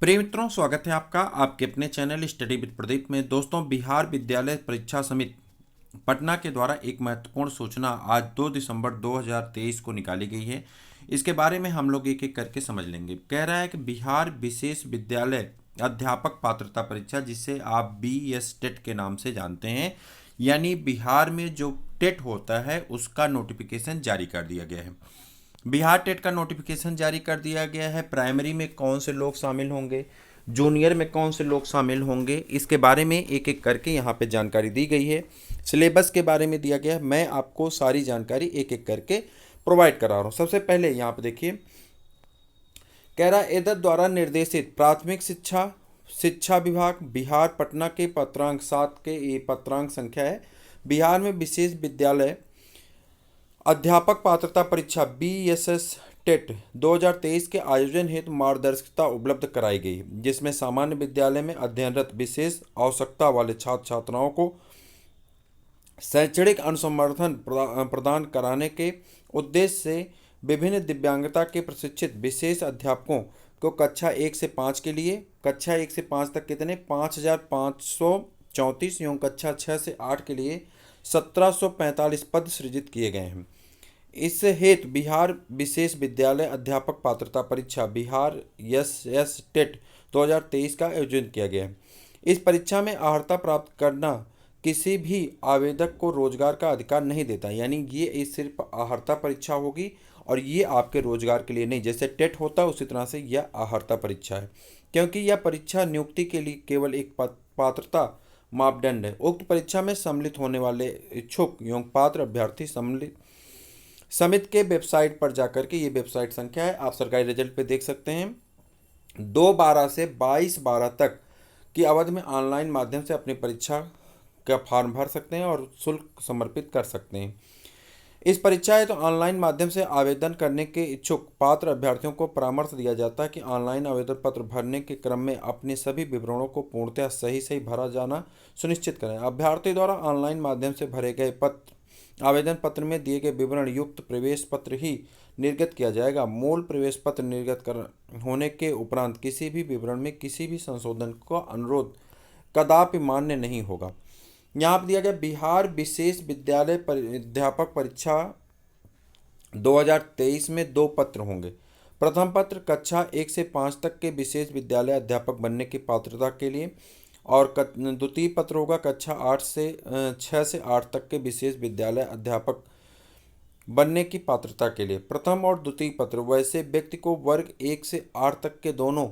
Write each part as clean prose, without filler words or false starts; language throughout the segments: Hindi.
प्रिय मित्रों, स्वागत है आपका आपके अपने चैनल स्टडी विद प्रदीप में। दोस्तों, बिहार विद्यालय परीक्षा समिति पटना के द्वारा एक महत्वपूर्ण सूचना आज 2 दिसंबर 2023 को निकाली गई है। इसके बारे में हम लोग एक एक करके समझ लेंगे। कह रहा है कि बिहार विशेष विद्यालय अध्यापक पात्रता परीक्षा, जिसे आप BS टेट के नाम से जानते हैं, यानी बिहार में जो टेट होता है उसका नोटिफिकेशन जारी कर दिया गया है। बिहार टेट का नोटिफिकेशन जारी कर दिया गया है। प्राइमरी में कौन से लोग शामिल होंगे, जूनियर में कौन से लोग शामिल होंगे, इसके बारे में एक एक करके यहाँ पे जानकारी दी गई है। सिलेबस के बारे में दिया गया है। मैं आपको सारी जानकारी एक एक करके प्रोवाइड करा रहा हूँ। सबसे पहले यहाँ पे देखिए, कह रहा एदत द्वारा निर्देशित प्राथमिक शिक्षा शिक्षा विभाग बिहार पटना के पत्रांक 7 के ये पत्रांक संख्या है। बिहार में विशेष विद्यालय अध्यापक पात्रता परीक्षा BSS टेट 2023 के आयोजन हेतु मार्गदर्शिता उपलब्ध कराई गई, जिसमें सामान्य विद्यालय में अध्ययनरत विशेष आवश्यकता वाले छात्र छात्राओं को शैक्षणिक अनुसंवर्धन प्रदान कराने के उद्देश्य से विभिन्न दिव्यांगता के प्रशिक्षित विशेष अध्यापकों को कक्षा 1 से 5 के लिए, कक्षा 1 से 5 तक कितने 5534 एवं कक्षा 6 से 8 के लिए 1745 पद सृजित किए गए हैं। इस हेतु बिहार विशेष विद्यालय अध्यापक पात्रता परीक्षा बिहार SS टेट 2023 का आयोजन किया गया है। इस परीक्षा में अर्हता प्राप्त करना किसी भी आवेदक को रोजगार का अधिकार नहीं देता, यानी ये सिर्फ अर्हता परीक्षा होगी और ये आपके रोजगार के लिए नहीं। जैसे टेट होता है उसी तरह से यह अर्हता परीक्षा है, क्योंकि यह परीक्षा नियुक्ति के लिए केवल एक पात्रता मापदंड है। उक्त परीक्षा में सम्मिलित होने वाले इच्छुक एवं पात्र अभ्यर्थी समिति के वेबसाइट पर जाकर के, ये वेबसाइट संख्या है, आप सरकारी रिजल्ट पे देख सकते हैं, 2/12 से 22/12 तक की अवधि में ऑनलाइन माध्यम से अपनी परीक्षा का फॉर्म भर सकते हैं और शुल्क समर्पित कर सकते हैं। इस परीक्षा है तो ऑनलाइन माध्यम से आवेदन करने के इच्छुक पात्र अभ्यर्थियों को परामर्श दिया जाता है कि ऑनलाइन आवेदन पत्र भरने के क्रम में अपने सभी विवरणों को पूर्णतः सही भरा जाना सुनिश्चित करें। अभ्यर्थी द्वारा ऑनलाइन माध्यम से भरे गए आवेदन पत्र में दिए गए विवरण युक्त प्रवेश पत्र ही निर्गत किया जाएगा। मूल प्रवेश पत्र निर्गत होने के उपरांत किसी भी विवरण में किसी भी संशोधन का अनुरोध कदापि मान्य नहीं होगा। यहाँ पर दिया गया बिहार विशेष विद्यालय अध्यापक परीक्षा 2023 में 2 पत्र होंगे। प्रथम पत्र कक्षा 1 से 5 तक के विशेष विद्यालय अध्यापक बनने की पात्रता के लिए, और द्वितीय पत्र होगा कक्षा 6 से 8 तक के विशेष विद्यालय अध्यापक बनने की पात्रता के लिए। प्रथम और द्वितीय पत्र वैसे व्यक्ति को वर्ग 1 से 8 तक के दोनों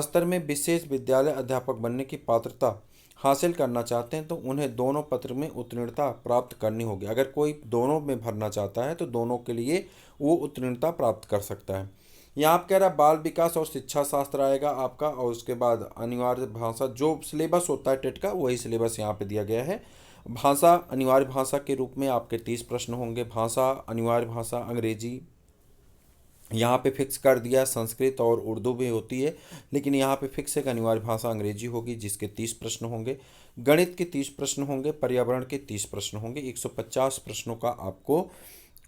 स्तर में विशेष विद्यालय अध्यापक बनने की पात्रता हासिल करना चाहते हैं तो उन्हें दोनों पत्र में उत्तीर्णता प्राप्त करनी होगी। अगर कोई दोनों में भरना चाहता है तो दोनों के लिए वो उत्तीर्णता प्राप्त कर सकता है। यहाँ आप कह रहा है बाल विकास और शिक्षा शास्त्र आएगा आपका, और उसके बाद अनिवार्य भाषा, जो सिलेबस होता है टेट का वही सिलेबस यहाँ पे दिया गया है। भाषा अनिवार्य भाषा के रूप में आपके 30 प्रश्न होंगे। भाषा अनिवार्य भाषा अंग्रेजी यहाँ पे फिक्स कर दिया, संस्कृत और उर्दू भी होती है, लेकिन यहाँ पे फिक्स एक अनिवार्य भाषा अंग्रेजी होगी जिसके 30 प्रश्न होंगे। गणित के 30 प्रश्न होंगे, पर्यावरण के 30 प्रश्न होंगे। 150 प्रश्नों का आपको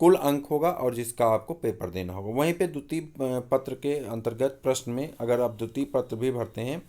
कुल अंक होगा और जिसका आपको पेपर देना होगा। वहीं पे द्वितीय पत्र के अंतर्गत प्रश्न में अगर आप द्वितीय पत्र भी भरते हैं,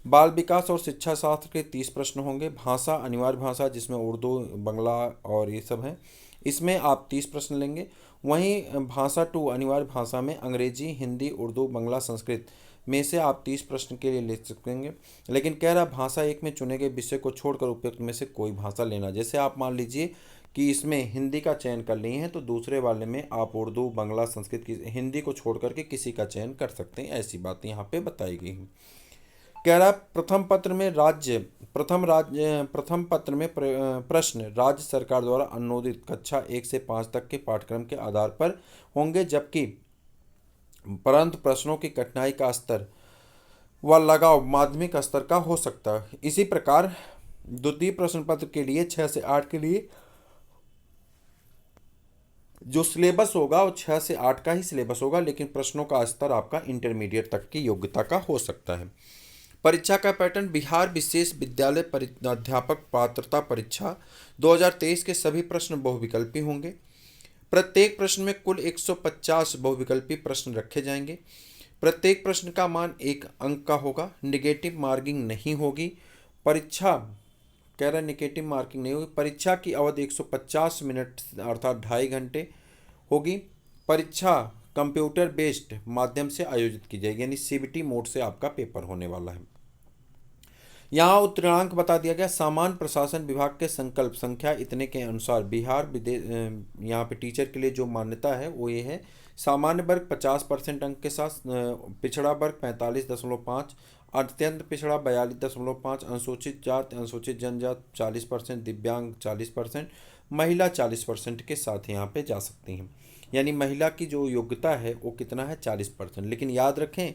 बाल विकास और शिक्षा शास्त्र के 30 प्रश्न होंगे। भाषा अनिवार्य भाषा जिसमें उर्दू बांग्ला और ये सब है, इसमें आप 30 प्रश्न लेंगे। वहीं भाषा 2 अनिवार्य भाषा में अंग्रेजी, हिंदी, उर्दू, बांग्ला, संस्कृत में से आप 30 प्रश्न के लिए ले सकेंगे। लेकिन कह रहा भाषा 1 में चुने गए विषय को छोड़कर उपयुक्त में से कोई भाषा लेना। जैसे आप मान लीजिए कि इसमें हिंदी का चयन कर लिए हैं तो दूसरे वाले में आप उर्दू, बांग्ला, संस्कृत की, हिंदी को छोड़ करके किसी का चयन कर सकते हैं। ऐसी बातें यहाँ पे बताई गई हैं। कह रहा प्रथम पत्र में प्रश्न राज्य सरकार द्वारा अनुमोदित कक्षा 1 से 5 तक के पाठ्यक्रम के आधार पर होंगे, जबकि परंतु प्रश्नों की कठिनाई का स्तर व लगाव माध्यमिक स्तर का हो सकता है। इसी प्रकार द्वितीय प्रश्न पत्र के लिए 6 से 8 के लिए जो सिलेबस होगा वो 6 से 8 का ही सिलेबस होगा, लेकिन प्रश्नों का स्तर आपका इंटरमीडिएट तक की योग्यता का हो सकता है। परीक्षा का पैटर्न बिहार विशेष विद्यालय अध्यापक पात्रता परीक्षा 2023 के सभी प्रश्न बहुविकल्पी होंगे। प्रत्येक प्रश्न में कुल 150 बहुविकल्पी प्रश्न रखे जाएंगे। प्रत्येक प्रश्न का मान 1 अंक का होगा। निगेटिव मार्किंग नहीं होगी। परीक्षा, कह रहा है निगेटिव मार्किंग नहीं होगी। परीक्षा की अवधि 150 मिनट अर्थात 2.5 घंटे होगी। परीक्षा कंप्यूटर बेस्ड माध्यम से आयोजित की जाएगी, यानी सीबीटी मोड से आपका पेपर होने वाला है। यहाँ उत्तीर्णांक बता दिया गया। सामान्य प्रशासन विभाग के संकल्प संख्या इतने के अनुसार यहाँ पे टीचर के लिए जो मान्यता है वो ये है। सामान्य वर्ग 50% अंक के साथ, पिछड़ा वर्ग 45.5, अत्यंत पिछड़ा 42.5, अनुसूचित जाति अनुसूचित जनजाति 40%, दिव्यांग 40%, महिला 40% के साथ यहाँ पे जा सकती हैं। यानी महिला की जो योग्यता है वो कितना है, 40%। लेकिन याद रखें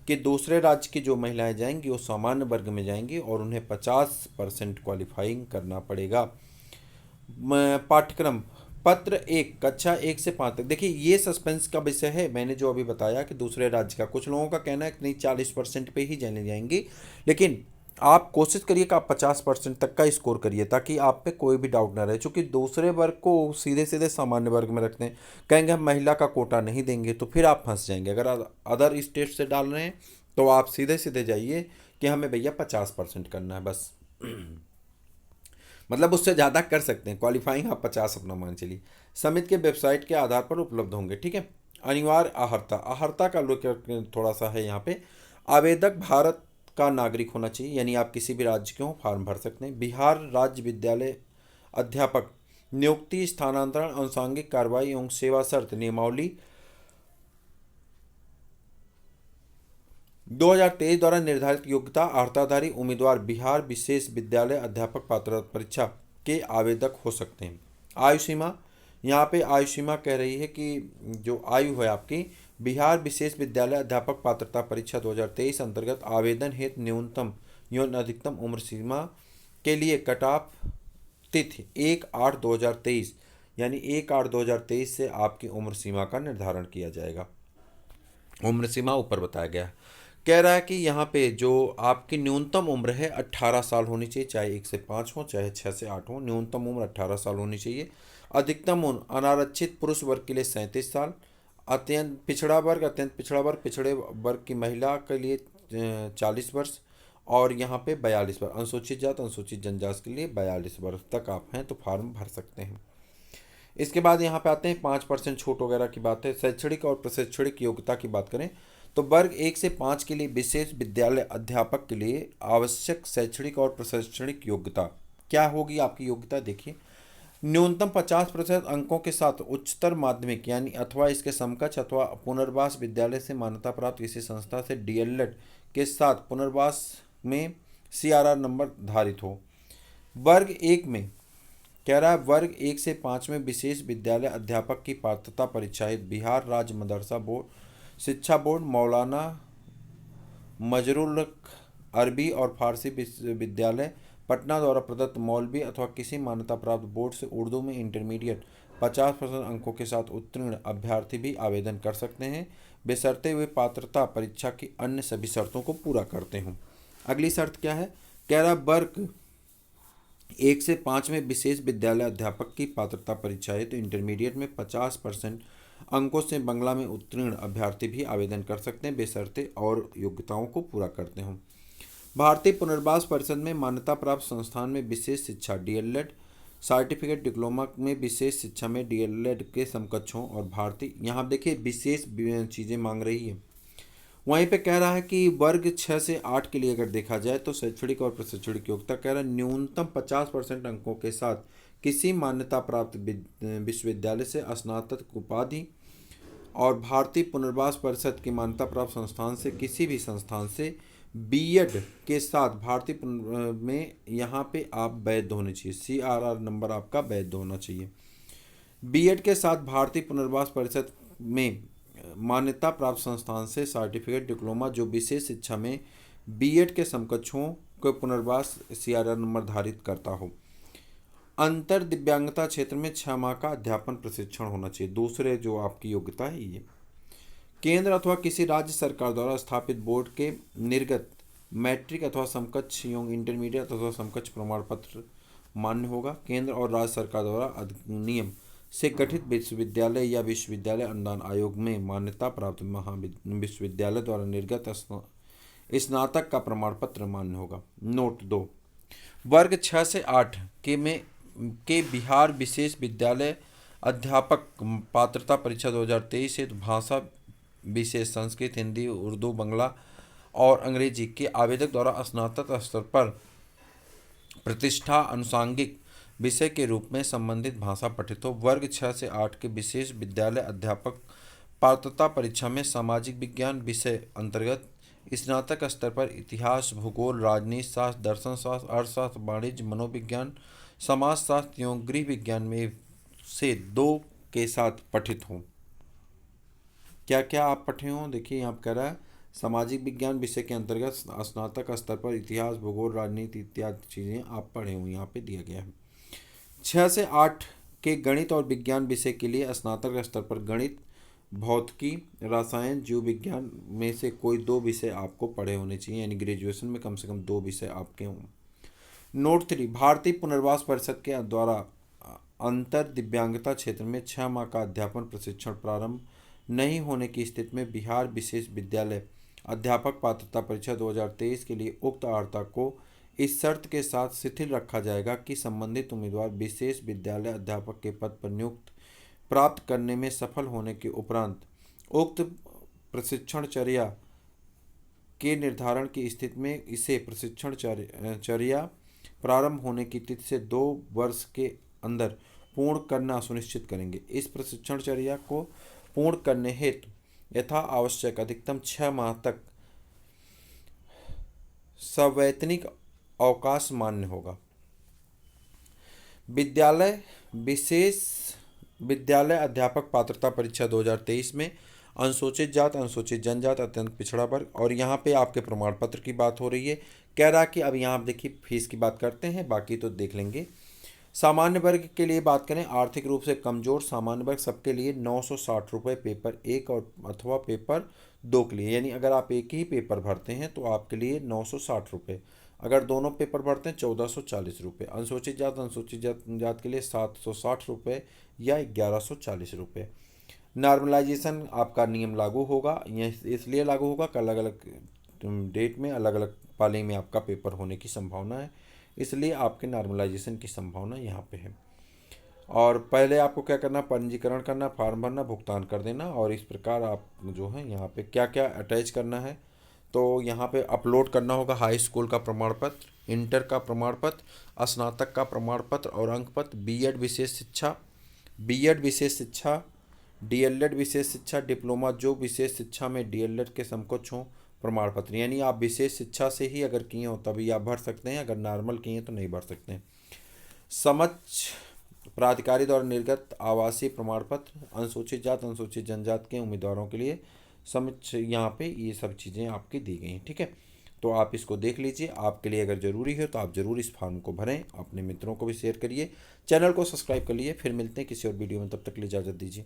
कि दूसरे राज्य की जो महिलाएं जाएंगी वो सामान्य वर्ग में जाएंगी और उन्हें 50% क्वालिफाइंग करना पड़ेगा। पाठ्यक्रम पत्र 1 कक्षा 1 से 5 तक। देखिए ये सस्पेंस का विषय है। मैंने जो अभी बताया कि दूसरे राज्य का, कुछ लोगों का कहना है कि नहीं 40% पे ही जाने जाएंगी, लेकिन आप कोशिश करिए कि आप 50% तक का स्कोर करिए ताकि आप पे कोई भी डाउट ना रहे। क्योंकि दूसरे वर्ग को सीधे सीधे सामान्य वर्ग में रखते हैं, कहेंगे हम महिला का कोटा नहीं देंगे, तो फिर आप फंस जाएंगे। अगर अदर स्टेट से डाल रहे हैं तो आप सीधे सीधे जाइए कि हमें भैया 50% करना है बस। मतलब उससे ज़्यादा कर सकते हैं, क्वालिफाइंग आप 50 अपना मान चलिए। समिति के वेबसाइट के आधार पर उपलब्ध होंगे, ठीक है। अनिवार्य अहर्ता, अहर्ता का लोग थोड़ा सा है यहाँ पे। आवेदक भारत का नागरिक होना चाहिए, यानी आप किसी भी राज्य के हो फॉर्म भर सकते हैं। बिहार राज्य विद्यालय अध्यापक नियुक्ति, स्थानांतरण, आनुषंगिक कार्रवाई एवं सेवा शर्त नियमावली 2023 द्वारा निर्धारित योग्यता अर्हताधारी उम्मीदवार बिहार विशेष विद्यालय अध्यापक पात्रता परीक्षा के आवेदक हो सकते हैं। आयु सीमा, यहाँ पे आयु सीमा कह रही है कि जो आयु है आपकी बिहार विशेष विद्यालय अध्यापक पात्रता परीक्षा 2023 अंतर्गत आवेदन हेतु न्यूनतम एवं अधिकतम उम्र सीमा के लिए कट ऑफ तिथि 1/8/2023 यानी 1/8/2023 से आपकी उम्र सीमा का निर्धारण किया जाएगा। उम्र सीमा ऊपर बताया गया है। कह रहा है कि यहाँ पे जो आपकी न्यूनतम उम्र है 18 साल होनी चाहिए, चाहे 1 से 5 हो चाहे 6 से 8 हो, न्यूनतम उम्र 18 साल होनी चाहिए। अधिकतम उम्र अनारक्षित पुरुष वर्ग के लिए 37 साल, अत्यंत पिछड़ा वर्ग, अत्यंत पिछड़ा वर्ग, पिछड़े वर्ग की महिला के लिए 40 वर्ष और यहाँ पे 42 वर्ष, अनुसूचित जाति अनुसूचित जनजाति के लिए 42 वर्ष तक आप हैं तो फॉर्म भर सकते हैं। इसके बाद यहाँ पे आते हैं 5% छूट वगैरह की बात है। शैक्षणिक और प्रशैक्षणिक योग्यता की बात करें तो वर्ग 1 से 5 के लिए विशेष विद्यालय अध्यापक के लिए आवश्यक शैक्षणिक और प्रशैक्षणिक योग्यता क्या होगी। आपकी योग्यता देखिए, न्यूनतम 50% अंकों के साथ उच्चतर माध्यमिक यानी अथवा इसके समकक्ष अथवा पुनर्वास विद्यालय से मान्यता प्राप्त किसी संस्था से डीएलएड के साथ पुनर्वास में सीआरआर नंबर धारित हो। वर्ग 1 में कह रहा है वर्ग 1 से 5 में विशेष विद्यालय अध्यापक की पात्रता परीक्षा हेतु बिहार राज्य मदरसा बोर्ड शिक्षा बोर्ड मौलाना मजरूल अरबी और फारसी विश्वविद्यालय पटना द्वारा प्रदत्त मौलवी अथवा किसी मान्यता प्राप्त बोर्ड से उर्दू में इंटरमीडिएट 50% अंकों के साथ उत्तीर्ण अभ्यर्थी भी आवेदन कर सकते हैं, बशर्ते वे पात्रता परीक्षा की अन्य सभी शर्तों को पूरा करते हों। अगली शर्त क्या है, कह रहा वर्ग 1 से 5 में विशेष विद्यालय अध्यापक की पात्रता परीक्षा है तो इंटरमीडिएट में 50% अंकों से बांग्ला में उत्तीर्ण अभ्यर्थी भी आवेदन कर सकते हैं, बेशर्ते और योग्यताओं को पूरा करते हों। भारतीय पुनर्वास परिषद में मान्यता प्राप्त संस्थान में विशेष शिक्षा डीएलएड सर्टिफिकेट डिप्लोमा में विशेष शिक्षा में डीएलएड के समकक्ष हों और भारतीय, यहाँ देखिए विशेष चीज़ें मांग रही है। वहीं पे कह रहा है कि वर्ग 6 से 8 के लिए अगर देखा जाए तो शैक्षणिक और प्रशैक्षणिक योग्यता कह रहा है न्यूनतम 50% अंकों के साथ किसी मान्यता प्राप्त विश्वविद्यालय से स्नातक उपाधि और भारतीय पुनर्वास परिषद की मान्यता प्राप्त संस्थान से किसी भी संस्थान से बीएड के साथ भारतीय में यहाँ पे आप वैध होने चाहिए, सीआरआर नंबर आपका वैध होना चाहिए। बीएड के साथ भारतीय पुनर्वास परिषद में मान्यता प्राप्त संस्थान से सर्टिफिकेट डिप्लोमा जो विशेष शिक्षा में बीएड के समकक्षों को पुनर्वास सीआरआर नंबर धारित करता हो। अंतर दिव्यांगता क्षेत्र में 6 माह का अध्यापन प्रशिक्षण होना चाहिए। दूसरे जो आपकी योग्यता है ये केंद्र अथवा किसी राज्य सरकार द्वारा स्थापित बोर्ड के निर्गत मैट्रिक अथवा समकक्ष एवं इंटरमीडिएट अथवा समकक्ष प्रमाण पत्र मान्य होगा। केंद्र और राज्य सरकार द्वारा अधिनियम से गठित विश्वविद्यालय या विश्वविद्यालय अनुदान आयोग में मान्यता प्राप्त विश्वविद्यालय द्वारा निर्गत स्नातक का प्रमाण पत्र मान्य होगा। नोट 2, वर्ग 6 से 8 के बिहार विशेष विद्यालय अध्यापक पात्रता परीक्षा 2023 हेतु भाषा विशेष संस्कृत, हिंदी, उर्दू, बांग्ला और अंग्रेजी के आवेदक द्वारा स्नातक स्तर पर प्रतिष्ठा अनुषांगिक विषय के रूप में संबंधित भाषा पठित हो। वर्ग 6 से 8 के विशेष विद्यालय अध्यापक पात्रता परीक्षा में सामाजिक विज्ञान विषय अंतर्गत स्नातक स्तर पर इतिहास, भूगोल, राजनीति शास्त्र, दर्शन शास्त्र, अर्थशास्त्र, वाणिज्य, मनोविज्ञान, समाजशास्त्र एवं गृह विज्ञान में से 2 के साथ पठित हों। क्या क्या आप पढ़े हों? देखिए यहाँ कह रहा है सामाजिक विज्ञान विषय के अंतर्गत स्नातक स्तर पर इतिहास, भूगोल, राजनीति इत्यादि चीज़ें आप पढ़े हों, यहाँ पे दिया गया है। 6 से 8 के गणित और विज्ञान विषय के लिए स्नातक स्तर पर गणित, भौतिकी, रसायन, जीव विज्ञान में से कोई 2 विषय आपको पढ़े होने चाहिए, यानी ग्रेजुएशन में कम से कम 2 विषय आपके हों। नोट 3, भारतीय पुनर्वास परिषद के द्वारा अंतर दिव्यांगता क्षेत्र में 6 माह का अध्यापन प्रशिक्षण प्रारंभ नहीं होने की स्थिति में बिहार विशेष विद्यालय अध्यापक पात्रता परीक्षा 2023 के लिए उक्त अर्हता को इस शर्त के साथ शिथिल रखा जाएगा कि संबंधित उम्मीदवार विशेष विद्यालय अध्यापक के पद पर नियुक्ति प्राप्त करने में सफल होने के उपरांत उक्त प्रशिक्षणचर्या के निर्धारण की स्थिति में इसे प्रशिक्षणचर्या प्रारंभ होने की तिथि से 2 वर्ष के अंदर पूर्ण करना सुनिश्चित करेंगे। इस प्रशिक्षणचर्या को पूर्ण करने हेतु यथा आवश्यक अधिकतम 6 माह तक सवैतनिक अवकाश मान्य होगा। विशेष विद्यालय अध्यापक पात्रता परीक्षा 2023 में अनुसूचित जात, अनुसूचित जनजात, अत्यंत पिछड़ा वर्ग और यहाँ पे आपके प्रमाण पत्र की बात हो रही है। कह रहा कि अब यहाँ आप देखिए फीस की बात करते हैं, बाकी तो देख लेंगे। सामान्य वर्ग के लिए बात करें, आर्थिक रूप से कमजोर सामान्य वर्ग सबके लिए 960 रुपये पेपर 1 और अथवा पेपर 2 के लिए, यानी अगर आप एक ही पेपर भरते हैं तो आपके लिए 960 रुपये, अगर दोनों पेपर भरते हैं 1440 रुपये। अनुसूचित जात के लिए 760 रुपये या 1140 रुपये। नॉर्मलाइजेशन आपका नियम लागू होगा, यह इसलिए लागू होगा कि अलग अलग डेट में अलग अलग पाली में आपका पेपर होने की संभावना है, इसलिए आपके नॉर्मलाइजेशन की संभावना यहाँ पे है। और पहले आपको क्या करना, पंजीकरण करना, फॉर्म भरना, भुगतान कर देना और इस प्रकार आप जो है यहाँ पे क्या क्या अटैच करना है, तो यहाँ पे अपलोड करना होगा हाई स्कूल का प्रमाण पत्र, इंटर का प्रमाण पत्र, स्नातक का प्रमाण पत्र और अंक पत्र, बीएड विशेष शिक्षा, डीएलएड विशेष शिक्षा, डिप्लोमा जो विशेष शिक्षा में डीएलएड के समकक्ष हों प्रमाण पत्र, यानी आप विशेष शिक्षा से ही अगर किए हो तभी आप भर सकते हैं, अगर नॉर्मल किए तो नहीं भर सकते हैं। समक्ष प्राधिकारी द्वारा निर्गत आवासीय प्रमाण पत्र, अनुसूचित जात, अनुसूचित जनजात के उम्मीदवारों के लिए समक्ष यहाँ पे ये सब चीज़ें आपकी दी गई हैं। ठीक है, तो आप इसको देख लीजिए, आपके लिए अगर ज़रूरी है तो आप ज़रूर इस फॉर्म को भरें, अपने मित्रों को भी शेयर करिए, चैनल को सब्सक्राइब कर लिए। फिर मिलते हैं किसी और वीडियो में, तब तक के लिए इजाज़त दीजिए।